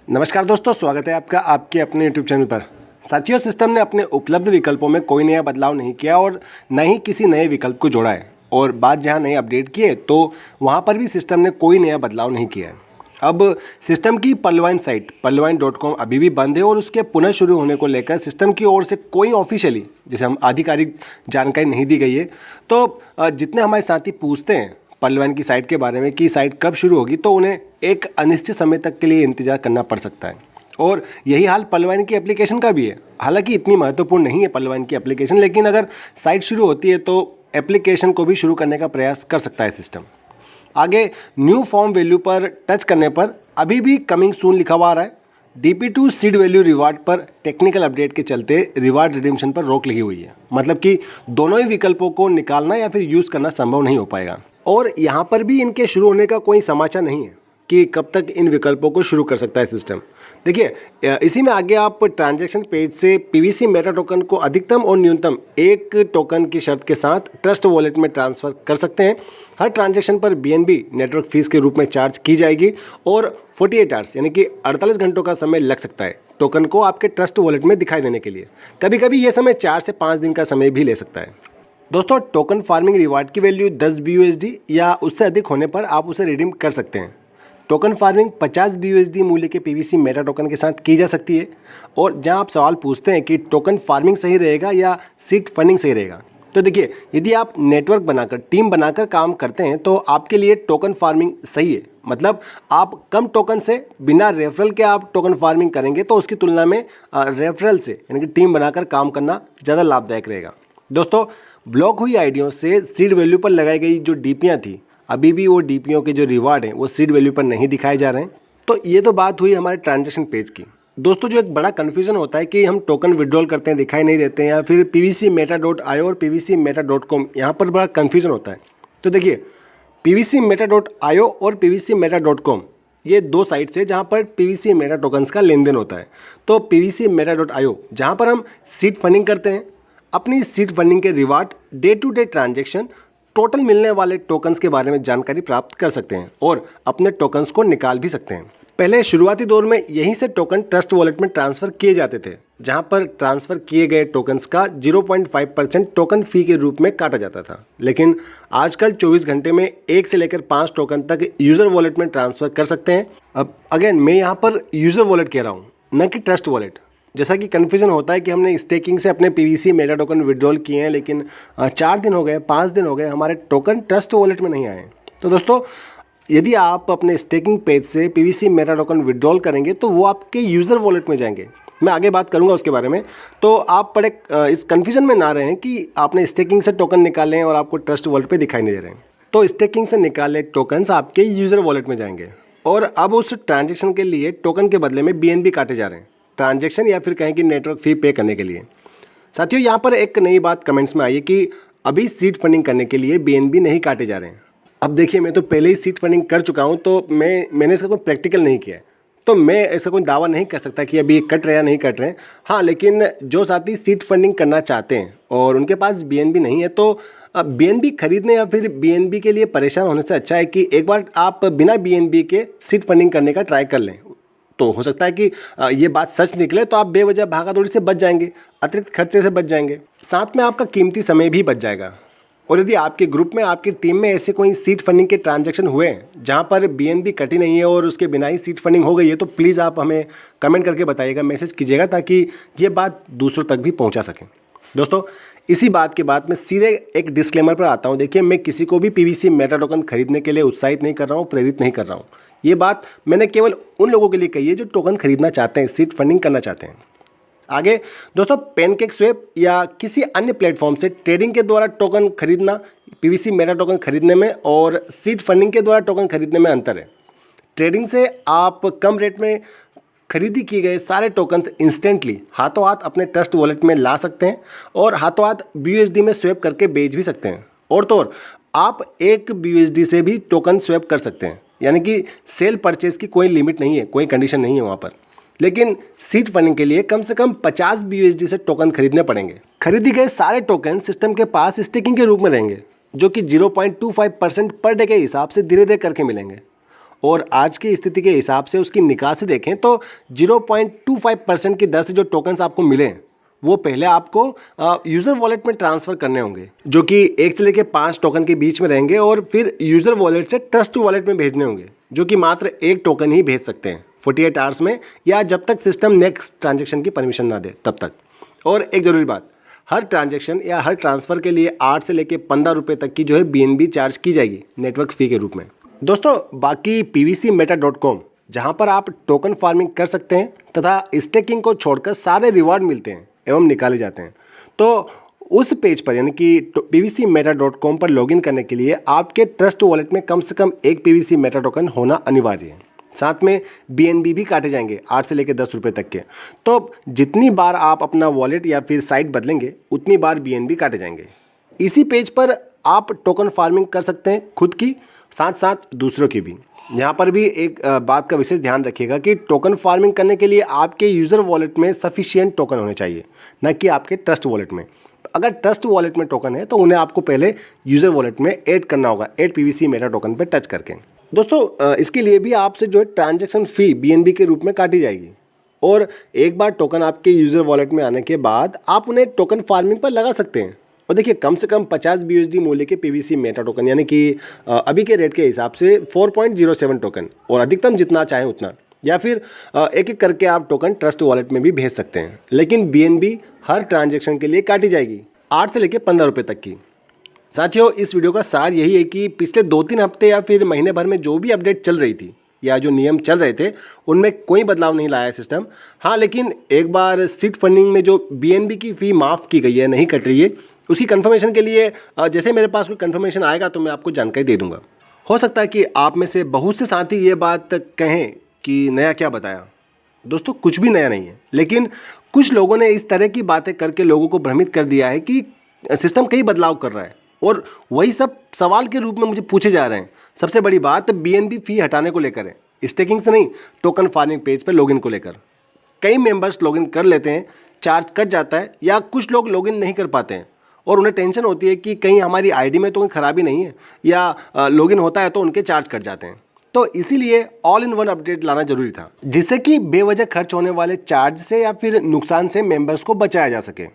नमस्कार दोस्तों, स्वागत है आपका आपके अपने यूट्यूब चैनल पर। साथियों, सिस्टम ने अपने उपलब्ध विकल्पों में कोई नया बदलाव नहीं किया और न ही किसी नए विकल्प को जोड़ा है। और बात जहां नए अपडेट किए तो वहां पर भी सिस्टम ने कोई नया बदलाव नहीं किया है। अब सिस्टम की पल्लवाइन साइट पल्लवाइन.com अभी भी बंद है और उसके पुनः शुरू होने को लेकर सिस्टम की ओर से कोई ऑफिशियली जैसे हम आधिकारिक जानकारी नहीं दी गई है। तो जितने हमारे साथी पूछते हैं पल्लवाइन की साइट के बारे में कि साइट कब शुरू होगी, तो उन्हें एक अनिश्चित समय तक के लिए इंतजार करना पड़ सकता है। और यही हाल पल्लवाइन की एप्लीकेशन का भी है। हालांकि इतनी महत्वपूर्ण नहीं है पल्लवाइन की एप्लीकेशन, लेकिन अगर साइट शुरू होती है तो एप्लीकेशन को भी शुरू करने का प्रयास कर सकता है सिस्टम। आगे न्यू फॉर्म वैल्यू पर टच करने पर अभी भी कमिंग सून लिखा हुआ आ रहा है। DP2 सीड वैल्यू रिवार्ड पर टेक्निकल अपडेट के चलते रिवार्ड रिडीम्शन पर रोक लगी हुई है। मतलब कि दोनों ही विकल्पों को निकालना या फिर यूज़ करना संभव नहीं हो पाएगा। और यहाँ पर भी इनके शुरू होने का कोई समाचार नहीं है कि कब तक इन विकल्पों को शुरू कर सकता है सिस्टम। देखिए, इसी में आगे आप ट्रांजैक्शन पेज से PVC मेटा टोकन को अधिकतम और न्यूनतम एक टोकन की शर्त के साथ ट्रस्ट वॉलेट में ट्रांसफ़र कर सकते हैं। हर ट्रांजैक्शन पर BNB नेटवर्क फीस के रूप में चार्ज की जाएगी और 48 आवर्स यानी कि 48 घंटों का समय लग सकता है टोकन को आपके ट्रस्ट वॉलेट में दिखाई देने के लिए। कभी कभी ये समय 4 से 5 दिन का समय भी ले सकता है। दोस्तों, टोकन फार्मिंग रिवार्ड की वैल्यू 10 BUSD या उससे अधिक होने पर आप उसे रिडीम कर सकते हैं। टोकन फार्मिंग 50 BUSD मूल्य के PVC मेटा टोकन के साथ की जा सकती है। और जहां आप सवाल पूछते हैं कि टोकन फार्मिंग सही रहेगा या सीड फंडिंग सही रहेगा, तो देखिए, यदि आप नेटवर्क बनाकर टीम बनाकर काम करते हैं तो आपके लिए टोकन फार्मिंग सही है। मतलब आप कम टोकन से बिना रेफरल के आप टोकन फार्मिंग करेंगे तो उसकी तुलना में रेफरल से यानी कि टीम बनाकर काम करना ज़्यादा लाभदायक रहेगा। दोस्तों, ब्लॉक हुई आइडियों से सीड वैल्यू पर लगाई गई जो डीपियाँ थी, अभी भी वो डीपीओ के जो रिवार्ड हैं वो सीड वैल्यू पर नहीं दिखाए जा रहे हैं। तो ये तो बात हुई हमारे ट्रांजैक्शन पेज की। दोस्तों, जो एक बड़ा कन्फ्यूजन होता है कि हम टोकन विड्रॉल करते हैं दिखाई नहीं देते हैं, या फिर PVC-meta.io और PVC-meta.com, यहाँ पर बड़ा कन्फ्यूजन होता है। तो देखिए, PVC-meta.io और PVC-meta.com ये दो साइट्स है जहाँ पर PVC मेटा टोकन्स का लेन देन होता है। तो PVC-meta.io जहाँ पर हम सीड फंडिंग करते हैं, अपनी सीड फंडिंग के reward, day to day transaction, total मिलने वाले टोकन्स के बारे में जानकारी प्राप्त कर सकते हैं और अपने टोकन्स को निकाल भी सकते हैं। पहले शुरुआती दौर में यहीं से टोकन ट्रस्ट वॉलेट में ट्रांसफ़र किए जाते थे, जहां पर ट्रांसफ़र किए गए टोकन्स का 0.5% टोकन फ़ी के रूप में काटा जाता था। लेकिन आजकल 24 घंटे में 1 से लेकर 5 टोकन तक यूज़र वॉलेट में ट्रांसफ़र कर सकते हैं। अब अगेन मैं यहाँ पर यूज़र वॉलेट कह रहा हूँ, न कि ट्रस्ट वॉलेट। जैसा कि कन्फ्यूजन होता है कि हमने स्टेकिंग से अपने PVC मेटा टोकन विड्रॉल किए हैं, लेकिन 4 दिन हो गए, 5 दिन हो गए, हमारे टोकन ट्रस्ट वॉलेट में नहीं आए। तो दोस्तों, यदि आप अपने स्टेकिंग पेज से PVC मेटा टोकन विड्रॉल करेंगे तो वो आपके यूज़र वॉलेट में जाएंगे। मैं आगे बात करूंगा उसके बारे में। तो आप बड़े इस कन्फ्यूजन में ना रहें कि आपने स्टेकिंग से टोकन निकाले और आपको ट्रस्ट वॉलेट पे दिखाई नहीं दे रहे हैं। तो स्टेकिंग से निकाले टोकन्स आपके यूज़र वॉलेट में जाएंगे और अब उस ट्रांजेक्शन के लिए टोकन के बदले में BNB काटे जा रहे हैं, ट्रांजैक्शन या फिर कहें कि नेटवर्क फ़ी पे करने के लिए। साथियों, यहाँ पर एक नई बात कमेंट्स में आई है कि अभी सीड फंडिंग करने के लिए BNB नहीं काटे जा रहे हैं। अब देखिए, मैं तो पहले ही सीड फंडिंग कर चुका हूँ, तो मैंने इसका कोई प्रैक्टिकल नहीं किया है, तो मैं ऐसा कोई दावा नहीं कर सकता कि अभी ये कट रहे या नहीं कट रहे हैं। हाँ, लेकिन जो साथी सीड फंडिंग करना चाहते हैं और उनके पास BNB नहीं है, तो BNB खरीदने या फिर BNB के लिए परेशान होने से अच्छा है कि एक बार आप बिना BNB के सीड फंडिंग करने का ट्राई कर लें। तो हो सकता है कि ये बात सच निकले तो आप बेवजह भागादौड़ी से बच जाएंगे, अतिरिक्त खर्चे से बच जाएंगे, साथ में आपका कीमती समय भी बच जाएगा। और यदि आपके ग्रुप में, आपकी टीम में ऐसे कोई सीड फंडिंग के ट्रांजैक्शन हुए हैं जहां पर BNB कटी नहीं है और उसके बिना ही सीड फंडिंग हो गई है, तो प्लीज़ आप हमें कमेंट करके बताइएगा, मैसेज कीजिएगा, ताकि ये बात दूसरों तक भी पहुँचा सकें। दोस्तों, इसी बात के बाद मैं सीधे एक डिस्क्लेमर पर आता हूं। देखिए, मैं किसी को भी PVC मेटा टोकन खरीदने के लिए उत्साहित नहीं कर रहा हूं, प्रेरित नहीं कर रहा हूं। ये बात मैंने केवल उन लोगों के लिए कही है जो टोकन खरीदना चाहते हैं, सीड फंडिंग करना चाहते हैं। आगे दोस्तों, पैनकेकस्वैप या किसी अन्य प्लेटफॉर्म से ट्रेडिंग के द्वारा टोकन खरीदना, PVC मेटा टोकन खरीदने में और सीड फंडिंग के द्वारा टोकन खरीदने में अंतर है। ट्रेडिंग से आप कम रेट में खरीदी किए गए सारे टोकन इंस्टेंटली हाथों हाथ अपने ट्रस्ट वॉलेट में ला सकते हैं और हाथों हाथ BUSD में स्वैप करके बेच भी सकते हैं। और तो और आप 1 BUSD से भी टोकन स्वैप कर सकते हैं, यानी कि सेल परचेज की कोई लिमिट नहीं है, कोई कंडीशन नहीं है वहाँ पर। लेकिन सीड फंडिंग के लिए कम से कम 50 BUSD से टोकन खरीदने पड़ेंगे। खरीदी गए सारे टोकन सिस्टम के पास स्टेकिंग के रूप में रहेंगे, जो कि 0.25% पर डे के हिसाब से धीरे धीरे करके मिलेंगे। और आज की स्थिति के हिसाब से उसकी निकासी देखें तो 0.25% की दर से जो टोकन्स आपको मिले वो पहले आपको यूज़र वॉलेट में ट्रांसफ़र करने होंगे, जो कि 1 से लेकर 5 टोकन के बीच में रहेंगे, और फिर यूज़र वॉलेट से ट्रस्ट वॉलेट में भेजने होंगे, जो कि मात्र 1 टोकन ही भेज सकते हैं 48 आवर्स में, या जब तक सिस्टम नेक्स्ट ट्रांजेक्शन की परमिशन ना दे तब तक। और एक ज़रूरी बात, हर ट्रांजैक्शन या हर ट्रांसफ़र के लिए 8 से लेकर 15 रुपये तक की जो है BNB चार्ज की जाएगी नेटवर्क फ़ी के रूप में। दोस्तों बाकी pvcmeta.com, जहां पर आप टोकन फार्मिंग कर सकते हैं तथा स्टेकिंग को छोड़कर सारे रिवार्ड मिलते हैं एवं निकाले जाते हैं, तो उस पेज पर यानी कि pvcmeta.com पर लॉगिन करने के लिए आपके ट्रस्ट वॉलेट में कम से कम एक pvcmeta टोकन होना अनिवार्य है। साथ में BNB भी काटे जाएंगे 8 से लेकर 10 रुपये तक के। तो जितनी बार आप अपना वॉलेट या फिर साइट बदलेंगे उतनी बार BNB काटे जाएंगे। इसी पेज पर आप टोकन फार्मिंग कर सकते हैं, खुद की साथ साथ दूसरों की भी। यहाँ पर भी एक बात का विशेष ध्यान रखिएगा कि टोकन फार्मिंग करने के लिए आपके यूज़र वॉलेट में सफिशिएंट टोकन होने चाहिए, न कि आपके ट्रस्ट वॉलेट में। अगर ट्रस्ट वॉलेट में टोकन है तो उन्हें आपको पहले यूज़र वॉलेट में ऐड करना होगा, ऐड pvcmeta टोकन पर टच करके। दोस्तों इसके लिए भी आपसे जो है ट्रांजैक्शन फ़ी BNB के रूप में काटी जाएगी, और एक बार टोकन आपके यूज़र वॉलेट में आने के बाद आप उन्हें टोकन फार्मिंग पर लगा सकते हैं। और देखिए कम से कम 50 BUSD मूल्य के pvcmeta टोकन, यानी कि अभी के रेट के हिसाब से 4.07 टोकन, और अधिकतम जितना चाहें उतना, या फिर एक एक करके आप टोकन ट्रस्ट वॉलेट में भी भेज सकते हैं। लेकिन BNB हर ट्रांजैक्शन के लिए काटी जाएगी 8 से लेकर 15 रुपये तक की। साथियों इस वीडियो का सार यही है कि पिछले 2-3 हफ्ते या फिर महीने भर में जो भी अपडेट चल रही थी या जो नियम चल रहे थे उनमें कोई बदलाव नहीं लाया सिस्टम। हाँ, लेकिन एक बार सीड फंडिंग में जो BNB की फ़ी माफ़ की गई है, नहीं कट रही है, उसकी कंफर्मेशन के लिए जैसे मेरे पास कोई कंफर्मेशन आएगा तो मैं आपको जानकारी दे दूंगा। हो सकता है कि आप में से बहुत से साथी ये बात कहें कि नया क्या बताया। दोस्तों कुछ भी नया नहीं है, लेकिन कुछ लोगों ने इस तरह की बातें करके लोगों को भ्रमित कर दिया है कि सिस्टम कई बदलाव कर रहा है, और वही सब सवाल के रूप में मुझे पूछे जा रहे हैं। सबसे बड़ी बात BNB फ़ी हटाने को लेकर है, स्टेकिंग से नहीं, टोकन फार्मिंग पेज पर लॉगिन को लेकर। कई मेंबर्स लॉगिन कर लेते हैं, चार्ज कट जाता है, या कुछ लोग लॉगिन नहीं कर पाते हैं और उन्हें टेंशन होती है कि कहीं हमारी आईडी में तो कोई ख़राबी नहीं है, या लॉगिन होता है तो उनके चार्ज कट जाते हैं। तो इसीलिए ऑल इन वन अपडेट लाना जरूरी था, जिससे कि बेवजह खर्च होने वाले चार्ज से या फिर नुकसान से मेंबर्स को बचाया जा सके।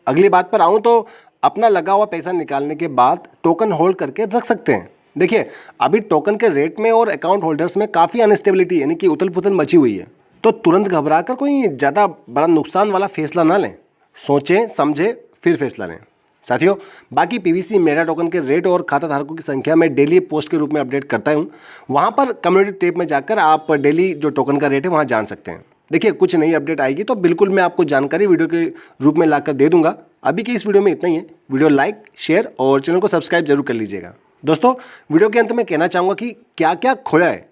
अगली बात पर आऊँ तो अपना लगा हुआ पैसा निकालने के बाद टोकन होल्ड करके रख सकते हैं। देखिए अभी टोकन के रेट में और अकाउंट होल्डर्स में काफ़ी अनस्टेबिलिटी यानी कि उथल पुथल मची हुई है, तो तुरंत घबराकर कोई ज़्यादा बड़ा नुकसान वाला फैसला ना लें, सोचें समझें फिर फैसला लें। साथियों बाकी pvcmeta टोकन के रेट और खाता धारकों की संख्या मैं डेली पोस्ट के रूप में अपडेट करता हूँ। वहाँ पर कम्युनिटी टैब में जाकर आप डेली जो टोकन का रेट है वहाँ जान सकते हैं। देखिए कुछ नई अपडेट आएगी तो बिल्कुल मैं आपको जानकारी वीडियो के रूप में लाकर दे दूंगा। अभी के इस वीडियो में इतना ही है। वीडियो लाइक शेयर और चैनल को सब्सक्राइब जरूर कर लीजिएगा। दोस्तों वीडियो के अंत में कहना चाहूँगा कि क्या क्या खोया है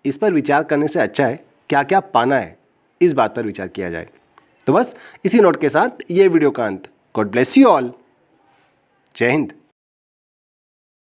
इस पर विचार करने से अच्छा है क्या क्या पाना है, इस बात पर विचार किया जाए। तो बस इसी नोट के साथ ये वीडियो का अंत। God bless you all. जय हिंद।